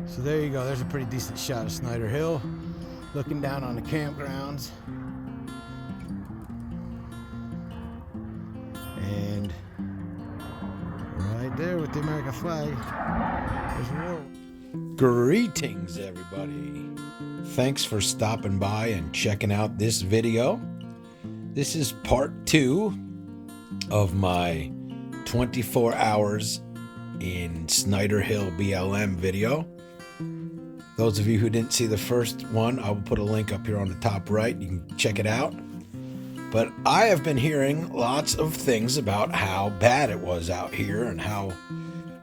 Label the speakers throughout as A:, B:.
A: So there you go. There's a pretty decent shot of Snyder Hill, looking down on the campgrounds. And right there with the American flag, there's war. Greetings, everybody. Thanks for stopping by and checking out this video. This is part 2 of my 24 hours in Snyder Hill BLM video. Those of you who didn't see the first one, I will put a link up here on the top right. You can check it out. But I have been hearing lots of things about how bad it was out here and how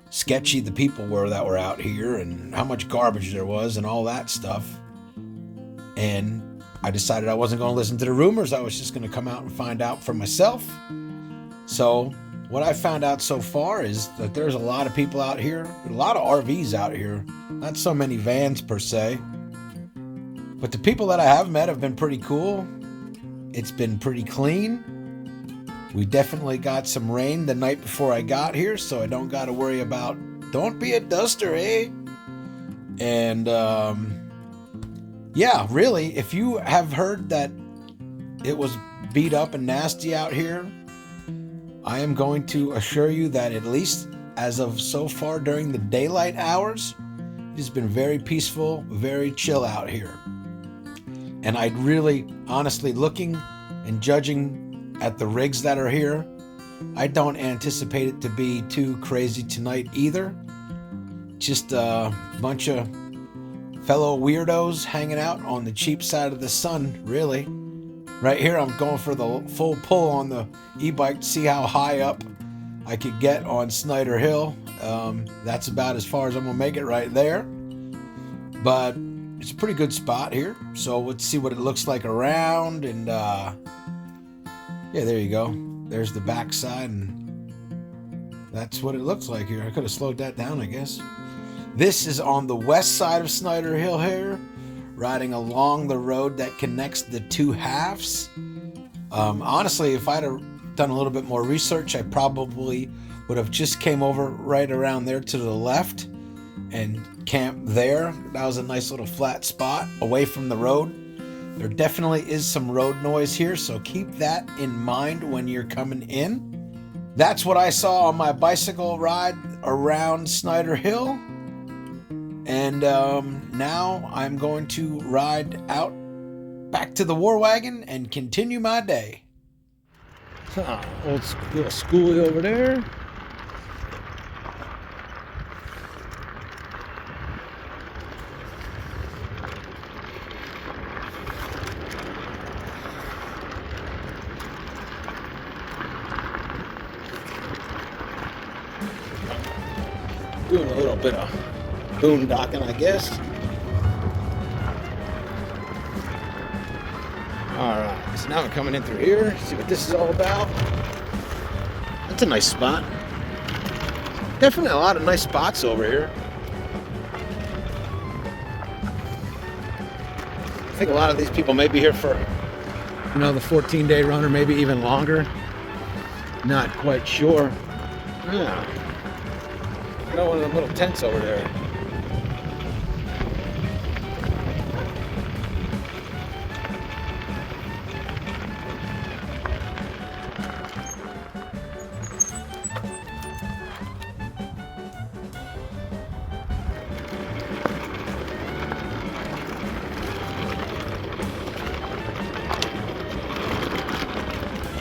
A: sketchy the people were that were out here and how much garbage there was and all that stuff. And I decided I wasn't going to listen to the rumors. I was just going to come out and find out for myself. So what I found out so far is that there's a lot of people out here, a lot of RVs out here, not so many vans per se. But the people that I have met have been pretty cool. It's been pretty clean. We definitely got some rain the night before I got here, so I don't got to worry about, don't be a duster, eh? And yeah, really, if you have heard that it was beat up and nasty out here, I am going to assure you that at least as of so far during the daylight hours, it has been very peaceful, very chill out here. And I'd really, honestly, looking and judging at the rigs that are here, I don't anticipate it to be too crazy tonight either. Just a bunch of fellow weirdos hanging out on the cheap side of the sun, really. Right here, I'm going for the full pull on the e-bike to see how high up I could get on Snyder Hill. That's about as far as I'm going to make it right there. But it's a pretty good spot here. So let's see what it looks like around. And yeah, there you go. There's the backside. And that's what it looks like here. I could have slowed that down, I guess. This is on the west side of Snyder Hill here, riding along the road that connects the two halves. Honestly, if I'd have done a little bit more research, I probably would have just came over right around there to the left and camped there. That was a nice little flat spot away from the road. There definitely is some road noise here, so keep that in mind when you're coming in. That's what I saw on my bicycle ride around Snyder Hill. And now I'm going to ride out back to the war wagon and continue my day. Old little schoolie over there. Doing a little bit of boondocking, I guess. Alright, so now we're coming in through here. See what this is all about. That's a nice spot. Definitely a lot of nice spots over here. I think a lot of these people may be here for, you know, the 14-day run or maybe even longer. Not quite sure. Yeah. You know, one of the little tents over there.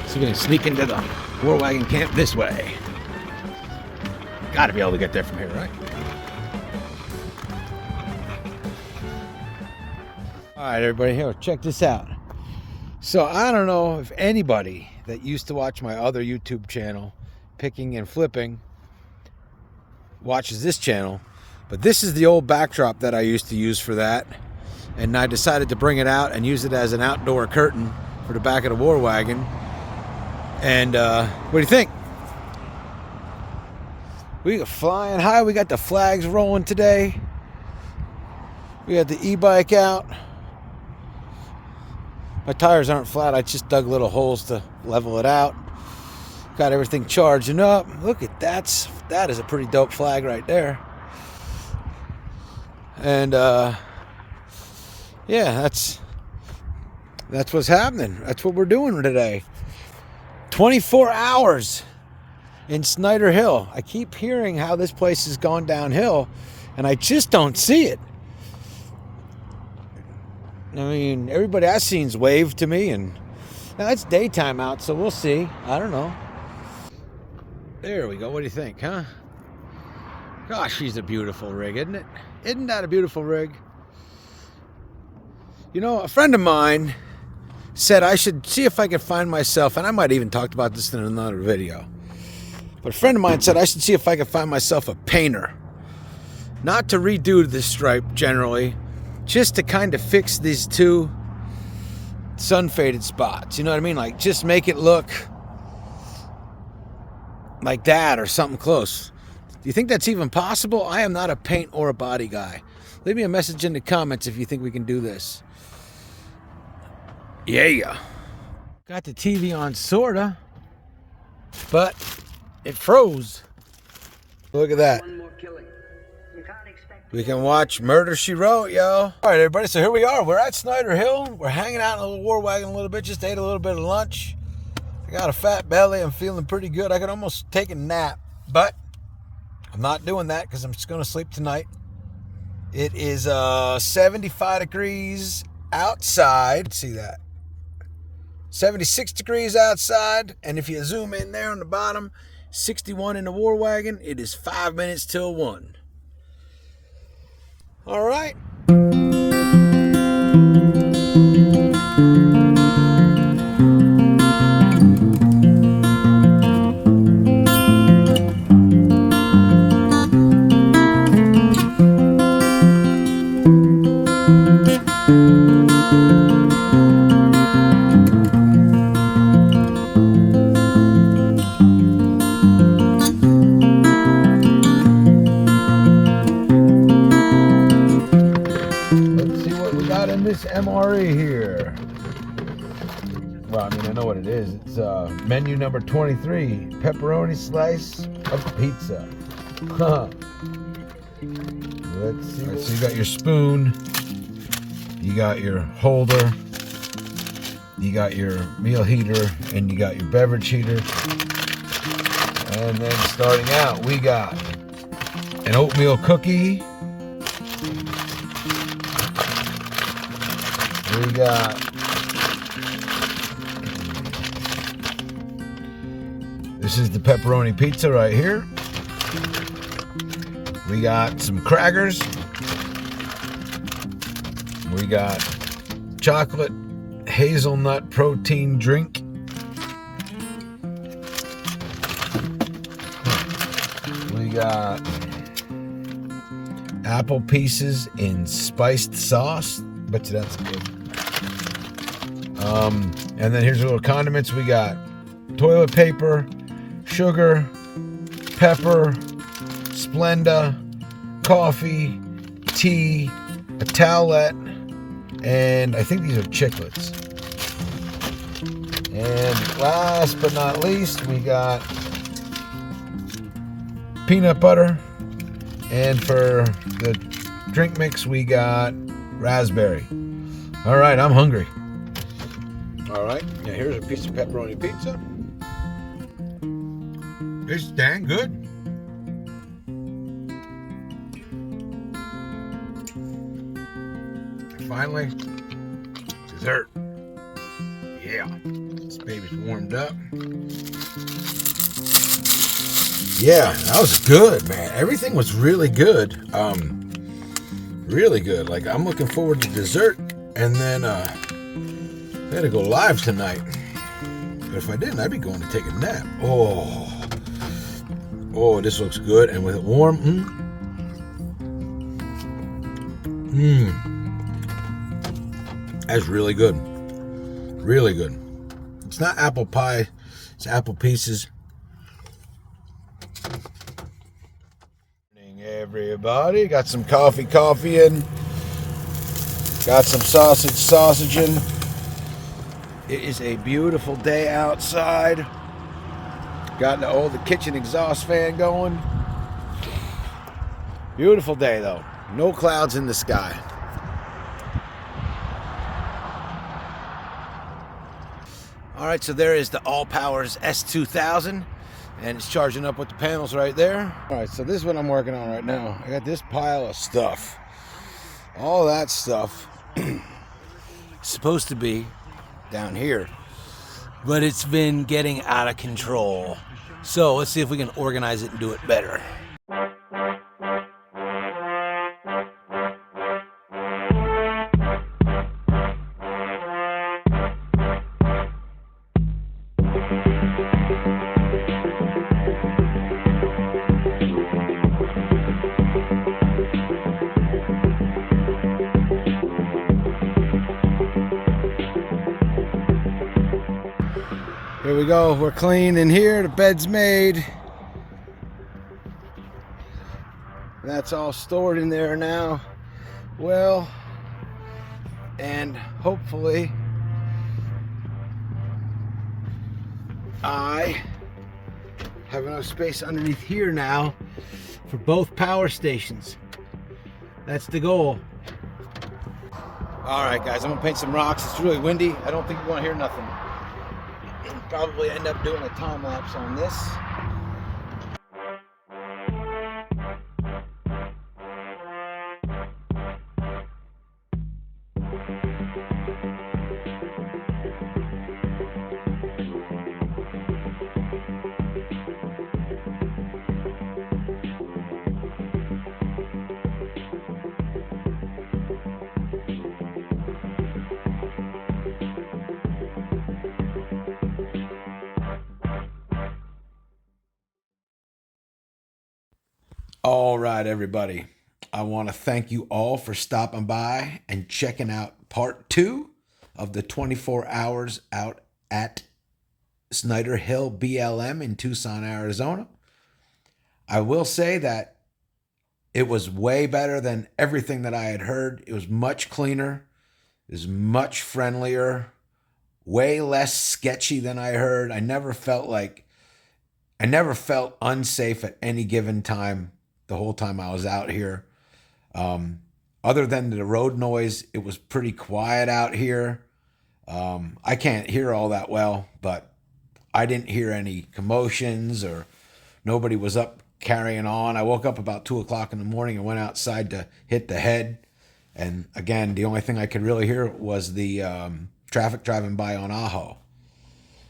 A: So we're going to sneak into the war wagon camp this way. Got to be able to get there from here, right? All right, everybody, here, check this out. So I don't know if anybody that used to watch my other YouTube channel, Picking and Flipping, watches this channel, but this is the old backdrop that I used to use for that, and I decided to bring it out and use it as an outdoor curtain for the back of the war wagon. And what do you think? We are flying high. We got the flags rolling today. We got the e-bike out. My tires aren't flat. I just dug little holes to level it out. Got everything charging up. Look at that. That is a pretty dope flag right there. And yeah, that's what's happening. That's what we're doing today. 24 hours in Snyder Hill. I keep hearing how this place is going downhill, and I just don't see it. I mean, everybody I've seen's waved to me, and now it's daytime out, so we'll see. I don't know. There we go. What do you think, huh? Gosh, she's a beautiful rig, isn't it? Isn't that a beautiful rig? You know, a friend of mine said I should see if I could find myself, and I might even talked about this in another video, but a friend of mine said I should see if I could find myself a painter. Not to redo this stripe generally, just to kind of fix these two sun faded spots. You know what I mean? Like, just make it look like that or something close. Do you think that's even possible? I am not a paint or a body guy. Leave me a message in the comments if you think we can do this. Yeah. Got the TV on, sorta, but it froze. Look at that. We can watch Murder, She Wrote, yo. All right, everybody, so here we are. We're at Snyder Hill. We're hanging out in a little war wagon a little bit. Just ate a little bit of lunch. I got a fat belly. I'm feeling pretty good. I could almost take a nap, but I'm not doing that because I'm just going to sleep tonight. It is 75 degrees outside. See that? 76 degrees outside. And if you zoom in there on the bottom, 61 in the war wagon. It is 5 minutes till 1. All right. This MRE here. Well, I mean, I know what it is. It's menu number 23, pepperoni slice of pizza. Let's see. Right, so you got your spoon, you got your holder, you got your meal heater, and you got your beverage heater. And then starting out, we got an oatmeal cookie. We got this is the pepperoni pizza right here. We got some crackers. We got chocolate hazelnut protein drink. We got apple pieces in spiced sauce. Bet you that's good. And then here's your little condiments. We got toilet paper, sugar, pepper, Splenda, coffee, tea, a towelette, and I think these are chiclets. And last but not least, we got peanut butter. And for the drink mix, we got raspberry. All right, I'm hungry. All right, now here's a piece of pepperoni pizza. It's dang good. And finally, dessert. Yeah, this baby's warmed up. Yeah, that was good, man. Everything was really good. Really good. Like, I'm looking forward to dessert, and then I gotta go live tonight. But if I didn't, I'd be going to take a nap. Oh, this looks good, and with it warm, that's really good. Really good. It's not apple pie, it's apple pieces. Everybody got some coffee in. Got some sausage in. It is a beautiful day outside. Got the kitchen exhaust fan going. Beautiful day though. No clouds in the sky. All right, so there is the All Powers S2000, and it's charging up with the panels right there. All right, so this is what I'm working on right now. I got this pile of stuff. All that stuff supposed to be down here, but it's been getting out of control. So let's see if we can organize it and do it better. Here we go, we're clean in here, the bed's made. That's all stored in there now. Well, and hopefully I have enough space underneath here now for both power stations. That's the goal. All right, guys, I'm gonna paint some rocks. It's really windy. I don't think you wanna hear nothing. Probably end up doing a time lapse on this. All right, everybody. I want to thank you all for stopping by and checking out part 2 of the 24 hours out at Snyder Hill BLM in Tucson, Arizona. I will say that it was way better than everything that I had heard. It was much cleaner. It was much friendlier, way less sketchy than I heard. I never felt unsafe at any given time. The whole time I was out here. Other than the road noise, it was pretty quiet out here. I can't hear all that well, but I didn't hear any commotions or nobody was up carrying on. I woke up about 2 o'clock in the morning and went outside to hit the head. And again, the only thing I could really hear was the traffic driving by on Ajo.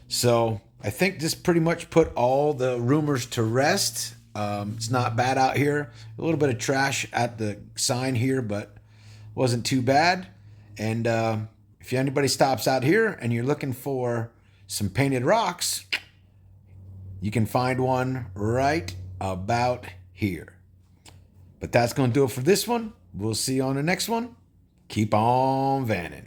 A: So I think this pretty much put all the rumors to rest. It's not bad out here. A little bit of trash at the sign here, but wasn't too bad. And if anybody stops out here and you're looking for some painted rocks, you can find one right about here. But that's going to do it for this one. We'll see you on the next one. Keep on vanning.